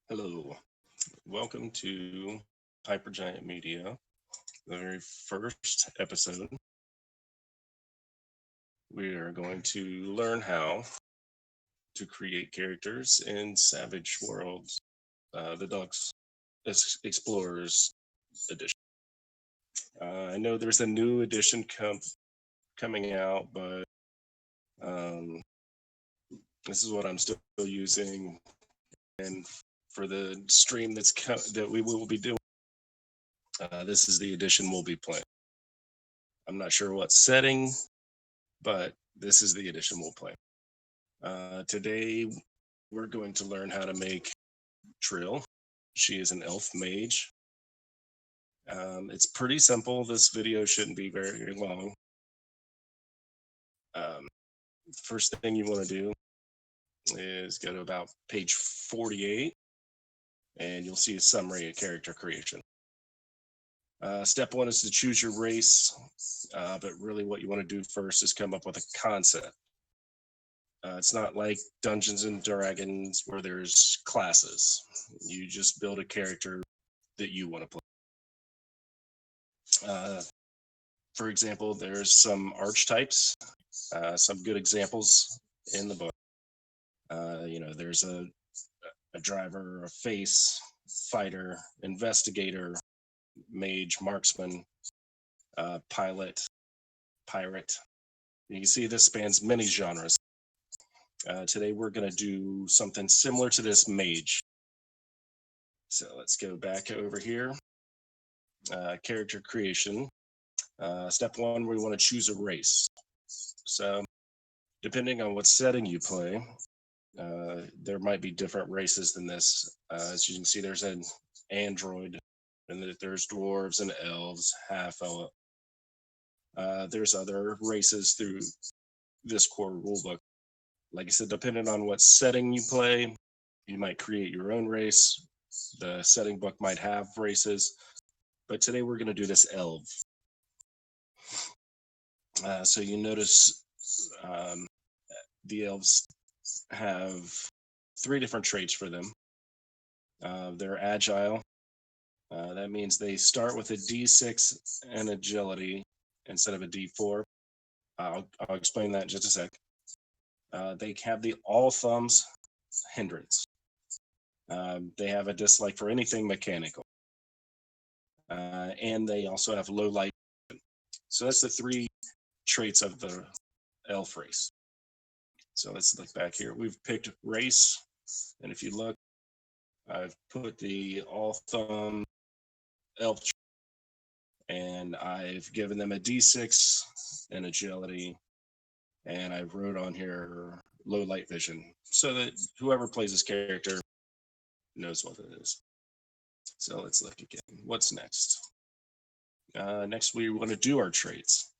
Hello, welcome to Hypergiant Media, the very first episode. We are going to learn how to create characters in Savage Worlds, the Deluxe Explorers edition. I know there's a new edition coming out, but um, this is what I'm still using. And for the stream that we will be doing, this is the edition we'll be playing. I'm not sure what setting, but this is the edition we'll play. Today, we're going to learn how to make Trill. She is an elf mage. It's pretty simple. This video shouldn't be very long. Um, First thing you want to do is go to about page 48, and you'll see a summary of character creation. Step one is to choose your race, but really what you want to do first is come up with a concept. It's not like Dungeons and Dragons where there's classes. You just build a character that you want to play. For example, there's some archetypes, some good examples in the book. There's a driver, a face, fighter, investigator, mage, marksman, pilot, pirate. You can see this spans many genres. Today we're going to do something similar to this mage. So let's go back over here. Character creation. Step one, we want to choose a race. So depending on what setting you play, there might be different races than this. As you can see, there's an android, and there's dwarves and elves, half elf. There's other races through this core rulebook. Like I said, depending on what setting you play, you might create your own race. The setting book might have races, but today we're going to do this elf. So you notice the elves have 3 different traits for them. They're agile. That means they start with a D6 and agility instead of a D4. I'll explain that in just a sec. They have the all thumbs hindrance. They have a dislike for anything mechanical. And they also have low light. So that's the 3 traits of the elf race. So let's look back here. We've picked race. And if you look, I've put the all thumb elf, and I've given them a D6 and agility, and I wrote on here low light vision so that whoever plays this character knows what it is. So let's look again. What's next? Next, we want to do our traits.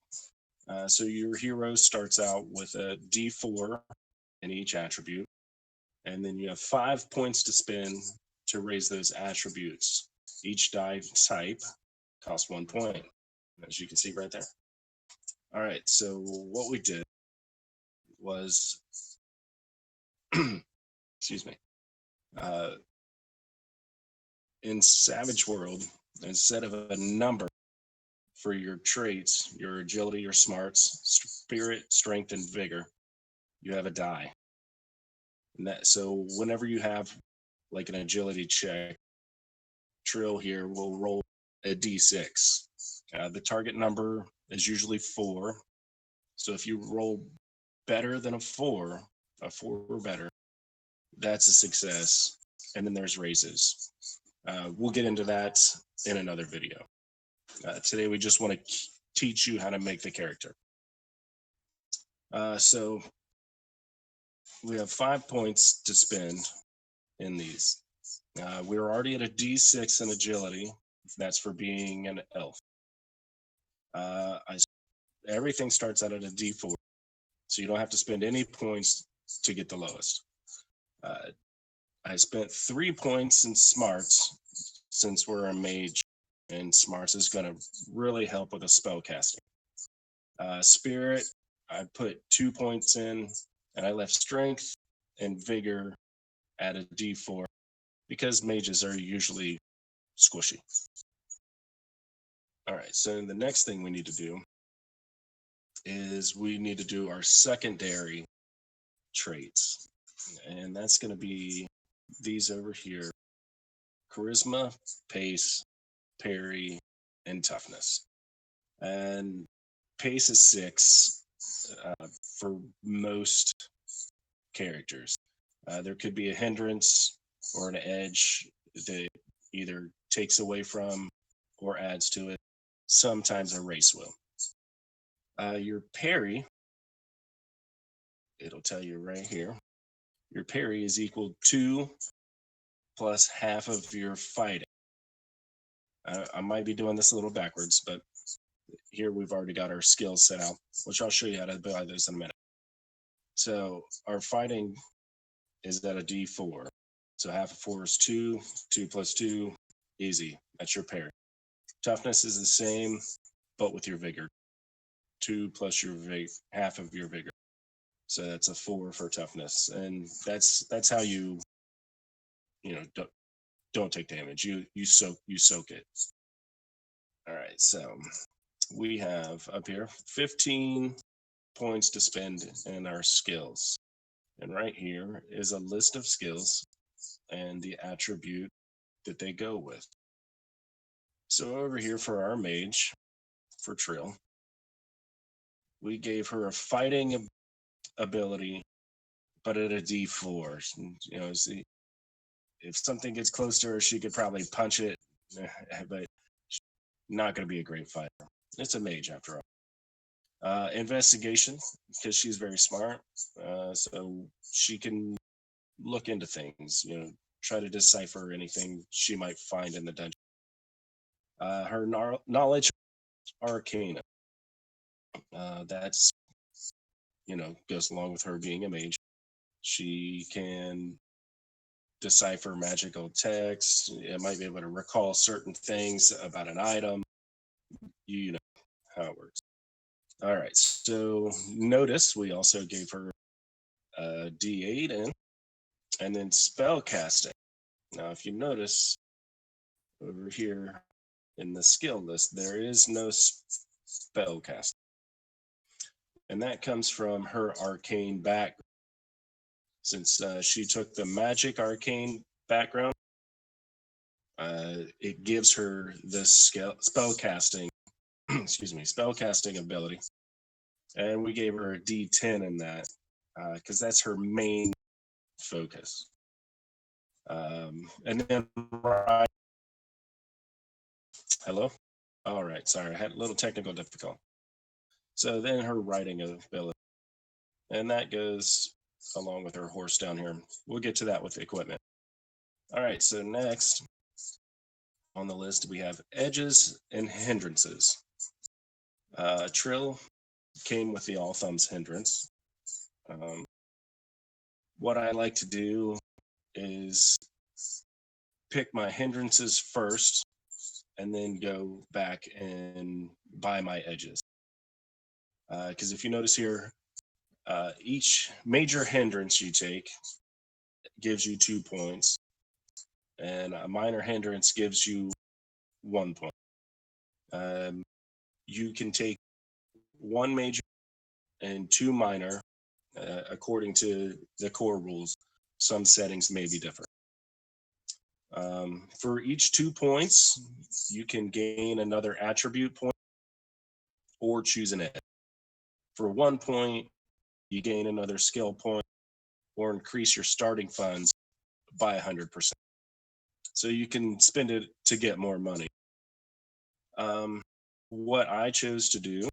So your hero starts out with a D4 in each attribute, and then you have 5 points to spend to raise those attributes. Each die type costs 1 point, as you can see right there. All right, so what we did was, excuse me, in Savage World, instead of a number for your traits, your agility, your smarts, spirit, strength, and vigor, you have a die. And so whenever you have like an agility check, Trill here will roll a D6. The target number is usually 4. So if you roll better than a 4 or better, that's a success. And then there's raises. We'll get into that in another video. Today we just want to teach you how to make the character. So we have 5 points to spend in these. We're already at a D6 in agility. That's for being an elf. Everything starts out at a D4, so you don't have to spend any points to get the lowest. I spent 3 points in smarts since we're a mage, and smarts is going to really help with the spell casting. Spirit, I put 2 points in, and I left strength and vigor at a D4. because mages are usually squishy. All right, so the next thing we need to do is we need to do our secondary traits. And that's going to be these over here: charisma, pace, parry, and toughness. And pace is 6 for most characters. There could be a hindrance or an edge that either takes away from or adds to it. Sometimes a race will. Your parry, it'll tell you right here, your parry is equal to plus half of your fighting. I might be doing this a little backwards, but here we've already got our skills set out, which I'll show you how to buy those in a minute. So our fighting is at a D4. So half of 4 is 2, 2 plus 2, easy. That's your parry. Toughness is the same, but with your vigor. 2 plus your half of your vigor. So that's a 4 for toughness. And that's how you don't take damage. You soak it. All right, so we have up here 15 points to spend in our skills. And right here is a list of skills and the attribute that they go with. So over here for our mage, for Trill, we gave her a fighting ability, but at a D4. You know, see, if something gets close to her, she could probably punch it, but not going to be a great fighter. It's a mage after all. Investigation, because she's very smart, so she can look into things, try to decipher anything she might find in the dungeon. Her knowledge, arcana, that's, goes along with her being a mage. She can decipher magical text. It might be able to recall certain things about an item. You know how it works. All right, so notice we also gave her a D8 in, and then spell casting. Now, if you notice over here in the skill list, there is no spell casting. And that comes from her arcane background. Since she took the magic arcane background, it gives her the spell casting, spell casting ability. And we gave her a D10 in that, because that's her main focus. And then hello? All right, sorry, I had a little technical difficulty. So then her writing ability, and that goes along with her horse down here. We'll get to that with the equipment. All right, so next on the list, we have edges and hindrances. Trill came with the all thumbs hindrance. What I like to do is pick my hindrances first and then go back and buy my edges. Because if you notice here, each major hindrance you take gives you 2 points, and a minor hindrance gives you 1 point. You can take 1 major and 2 minor according to the core rules. Some settings may be different. For each 2 points, you can gain another attribute point or choose an edge. For 1 point, you gain another skill point or increase your starting funds by 100%. So you can spend it to get more money. What I chose to do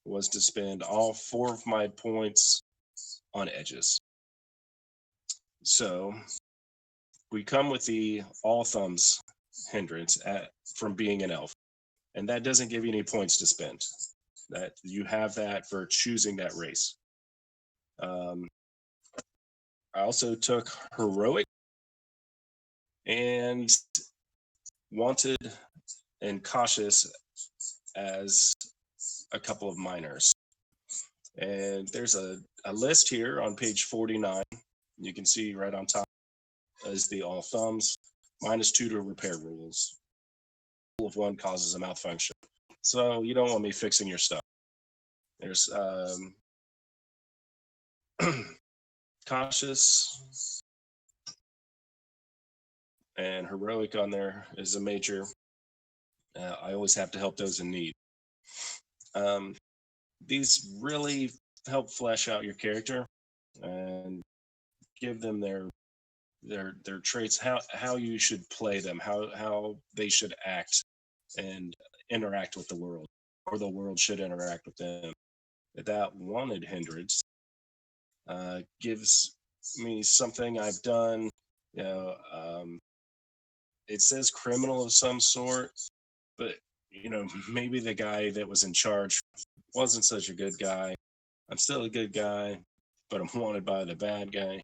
was to spend all 4 of my points on edges. So we come with the all thumbs hindrance from being an elf, and that doesn't give you any points to spend. That you have that for choosing that race. I also took heroic and wanted and cautious as a couple of minors. And there's a list here on page 49. You can see right on top. is the all thumbs, -2 to repair rules. Rule of 1 causes a malfunction. So you don't want me fixing your stuff. There's cautious and heroic on there is a major. I always have to help those in need. These really help flesh out your character and give them their traits, how you should play them, how they should act and interact with the world, or the world should interact with them. That wanted hindrance gives me something I've done. You know, it says criminal of some sort, but maybe the guy that was in charge wasn't such a good guy. I'm still a good guy, but I'm wanted by the bad guy.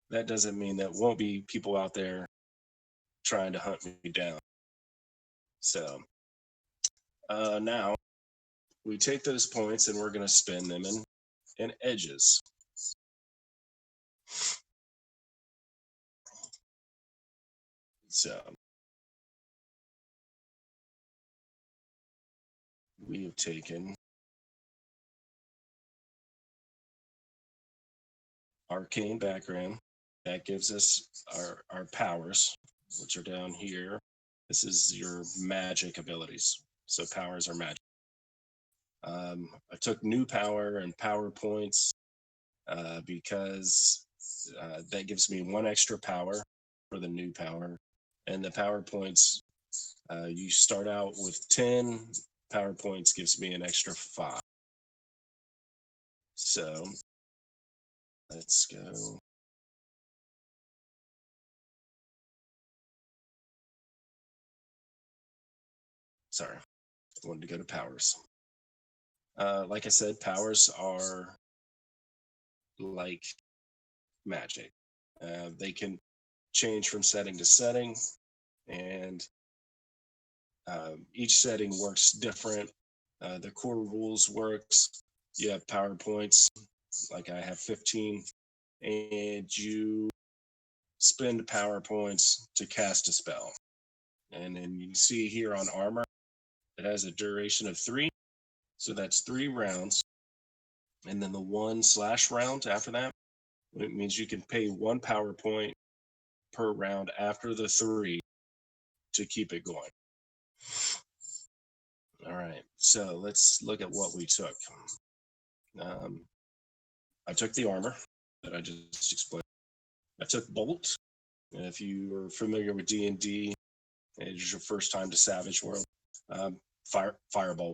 That doesn't mean that won't be people out there trying to hunt me down. So now we take those points and we're going to spend them in edges. So we have taken arcane background. That gives us our powers, which are down here. This is your magic abilities. So powers are magic. I took new power and power points because that gives me 1 extra power for the new power. And the power points, you start out with 10. Power points gives me an extra 5. So let's go. Sorry, I wanted to go to powers. Like I said, powers are like magic. They can change from setting to setting, and each setting works different. The core rules works. You have power points, like I have 15, and you spend power points to cast a spell. And then you can see here on armor, it has a duration of 3. So that's 3 rounds. And then the 1/ round after that, it means you can pay 1 power point per round after the 3 to keep it going. All right, so let's look at what we took. I took the armor that I just explained. I took bolt. If you are familiar with D&D, it's your first time to Savage World. Firebolt.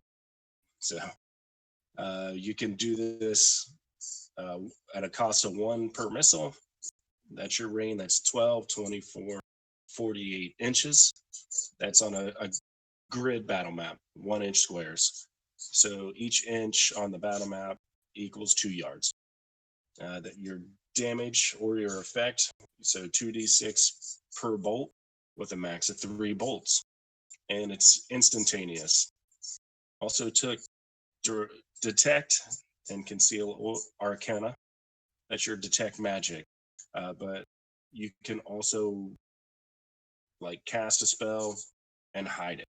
So you can do this at a cost of 1 per missile. That's your range. That's 12, 24, 48 inches. That's on a grid battle map, 1-inch squares. So each inch on the battle map equals 2 yards. That your damage or your effect, so 2d6 per bolt with a max of 3 bolts. And it's instantaneous. Also took detect and conceal arcana. That's your detect magic. But you can also cast a spell and hide it.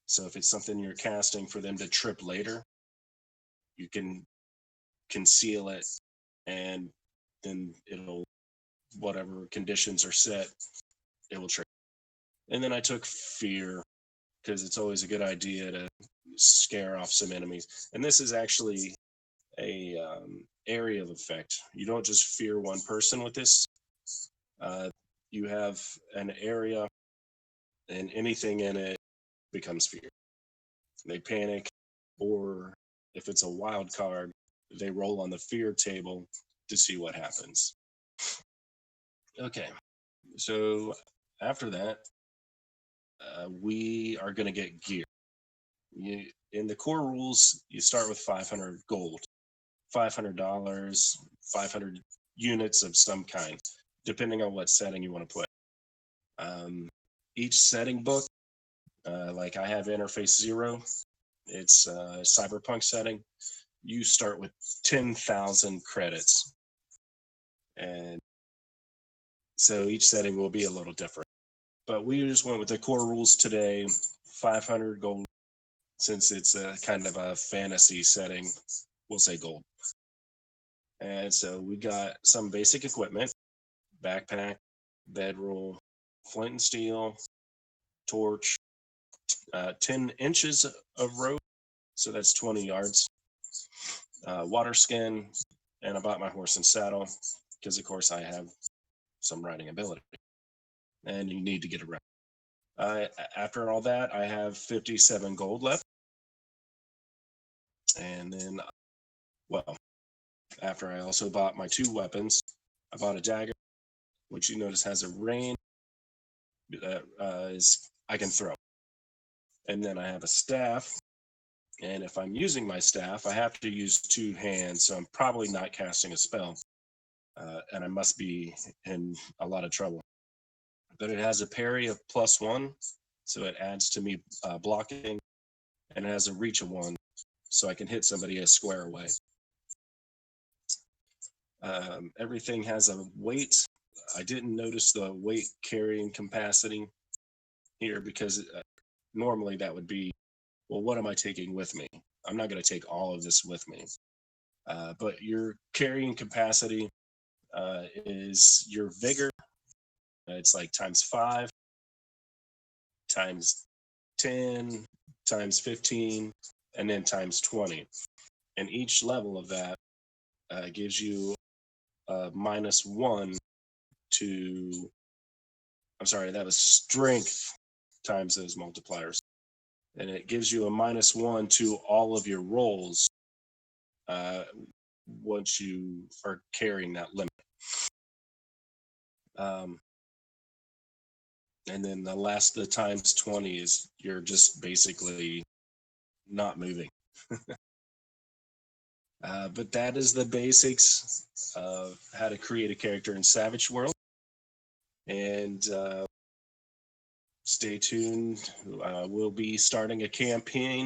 So if it's something you're casting for them to trip later, you can conceal it, and then it'll, whatever conditions are set, it will trip. And then I took fear, because it's always a good idea to scare off some enemies. And this is actually a area of effect. You don't just fear one person with this. You have an area, and anything in it becomes fear. They panic, or if it's a wild card, they roll on the fear table to see what happens. Okay, so after that, we are going to get gear. In the core rules, you start with 500 gold, $500, 500 units of some kind, depending on what setting you want to play. Each setting book, like I have Interface 0, it's a cyberpunk setting. You start with 10,000 credits. And So each setting will be a little different. But we just went with the core rules today, 500 gold. Since it's a kind of a fantasy setting, we'll say gold. And so we got some basic equipment, backpack, bedroll, flint and steel, torch, 10 inches of rope, so that's 20 yards, water skin, and I bought my horse and saddle because, of course, I have some riding ability, and you need to get around. After all that, I have 57 gold left. And then, well, after I also bought my 2 weapons, I bought a dagger, which you notice has a range that I can throw. And then I have a staff, and if I'm using my staff, I have to use 2 hands, so I'm probably not casting a spell, and I must be in a lot of trouble. But it has a parry of +1, so it adds to me blocking, and it has a reach of 1, so I can hit somebody a square away. Everything has a weight. I didn't notice the weight carrying capacity here because normally that would be, well, what am I taking with me? I'm not going to take all of this with me. But your carrying capacity is your vigor. It's like ×5, ×10, ×15, and then ×20. And each level of that gives you -1 to, I'm sorry, that was strength times those multipliers. And it gives you a -1 to all of your rolls once you are carrying that limit. And then the ×20 is you're just basically not moving. But that is the basics of how to create a character in Savage World. And stay tuned. We'll be starting a campaign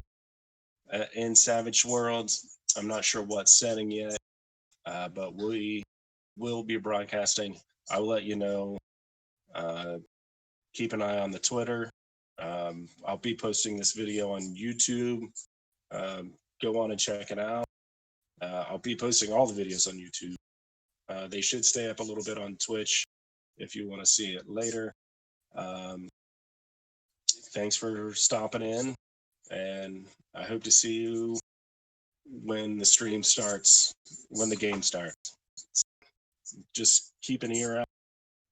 in Savage World. I'm not sure what setting yet, but we will be broadcasting. I'll let you know. Keep an eye on the Twitter. I'll be posting this video on YouTube. Go on and check it out. I'll be posting all the videos on YouTube. They should stay up a little bit on Twitch if you want to see it later. Thanks for stopping in, and I hope to see you when the stream starts, when the game starts. Just keep an ear out.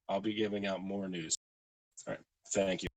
I'll be giving out more news. All right. Thank you.